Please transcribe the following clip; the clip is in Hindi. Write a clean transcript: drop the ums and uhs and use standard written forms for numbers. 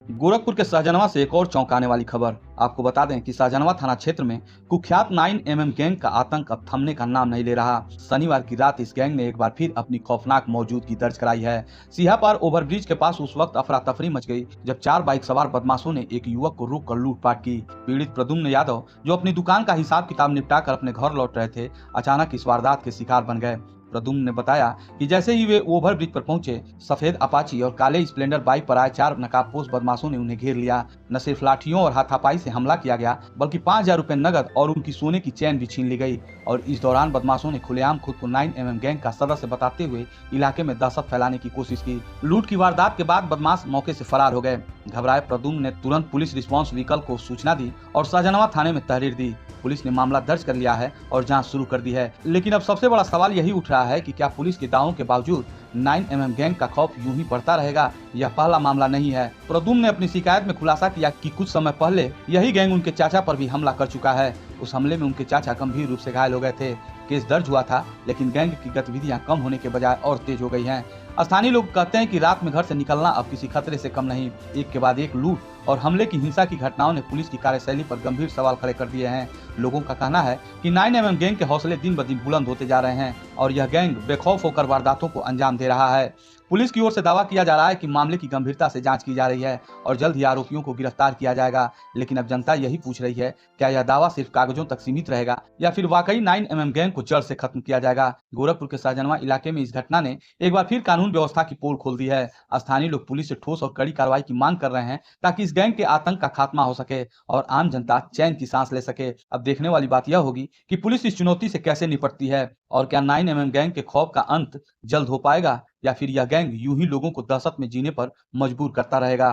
गोरखपुर के सहजनवा से एक और चौंकाने वाली खबर। आपको बता दें कि सहजनवा थाना क्षेत्र में कुख्यात 9mm गैंग का आतंक अब थमने का नाम नहीं ले रहा। शनिवार की रात इस गैंग ने एक बार फिर अपनी खौफनाक मौजूदगी दर्ज कराई है। सिंहापार ओवरब्रिज के पास उस वक्त अफरा तफरी मच गई जब 4 बाइक सवार बदमाशों ने एक युवक को रोककर लूटपाट की। पीड़ित प्रद्युम्न यादव, जो अपनी दुकान का हिसाब किताब निपटा कर अपने घर लौट रहे थे, अचानक इस वारदात के शिकार बन गए। प्रद्युम्न ने बताया कि जैसे ही वे ओवरब्रिज पर पहुंचे, सफेद अपाची और काले स्प्लेंडर बाइक पर आए 4 नकाबपोश बदमाशों ने उन्हें घेर लिया। न सिर्फ लाठियों और हाथापाई से हमला किया गया, बल्कि 5,000 रुपए नगद और उनकी सोने की चैन भी छीन ली गई। और इस दौरान बदमाशों ने खुलेआम खुद को 9mm गैंग का सदस्य बताते हुए इलाके में दहशत फैलाने की कोशिश की। लूट की वारदात के बाद बदमाश मौके से फरार हो गए। घबराए प्रद्युम्न ने तुरंत पुलिस रिस्पांस व्हीकल को सूचना दी और सहजनवा थाने में तहरीर दी। पुलिस ने मामला दर्ज कर लिया है और जांच शुरू कर दी है। लेकिन अब सबसे बड़ा सवाल यही उठ रहा है कि क्या पुलिस के दावों के बावजूद 9mm गैंग का खौफ यूं ही बढ़ता रहेगा? यह पहला मामला नहीं है। प्रद्युम्न ने अपनी शिकायत में खुलासा किया कि कुछ समय पहले यही गैंग उनके चाचा पर भी हमला कर चुका है। उस हमले में उनके चाचा गंभीर रूप से घायल हो गए थे। केस दर्ज हुआ था, लेकिन गैंग की गतिविधियां कम होने के बजाय और तेज हो गई हैं। स्थानीय लोग कहते हैं कि रात में घर से निकलना अब किसी खतरे से कम नहीं। एक के बाद एक लूट और हमले की हिंसा की घटनाओं ने पुलिस की कार्यशैली पर गंभीर सवाल खड़े कर दिए हैं। लोगों का कहना है कि 9mm गैंग के हौसले दिन ब दिन बुलंद होते जा रहे हैं और यह गैंग बेखौफ होकर वारदातों को अंजाम दे रहा है। पुलिस की ओर से दावा किया जा रहा है कि मामले की गंभीरता से जांच की जा रही है और जल्द ही आरोपियों को गिरफ्तार किया जाएगा। लेकिन अब जनता यही पूछ रही है, क्या यह दावा सिर्फ कागजों तक सीमित रहेगा या फिर वाकई 9mm गैंग को जड़ से खत्म किया जाएगा? गोरखपुर के सहजनवा इलाके में इस घटना ने एक बार फिर कानून व्यवस्था की पोल खोल दी है। स्थानीय लोग पुलिस से ठोस और कड़ी कार्रवाई की मांग कर रहे हैं ताकि इस गैंग के आतंक का खात्मा हो सके और आम जनता चैन की सांस ले सके। अब देखने वाली बात यह होगी कि पुलिस इस चुनौती से कैसे निपटती है और क्या 9mm गैंग के खौफ का अंत जल्द हो पाएगा या फिर यह गैंग यूं ही लोगों को दहशत में जीने पर मजबूर करता रहेगा।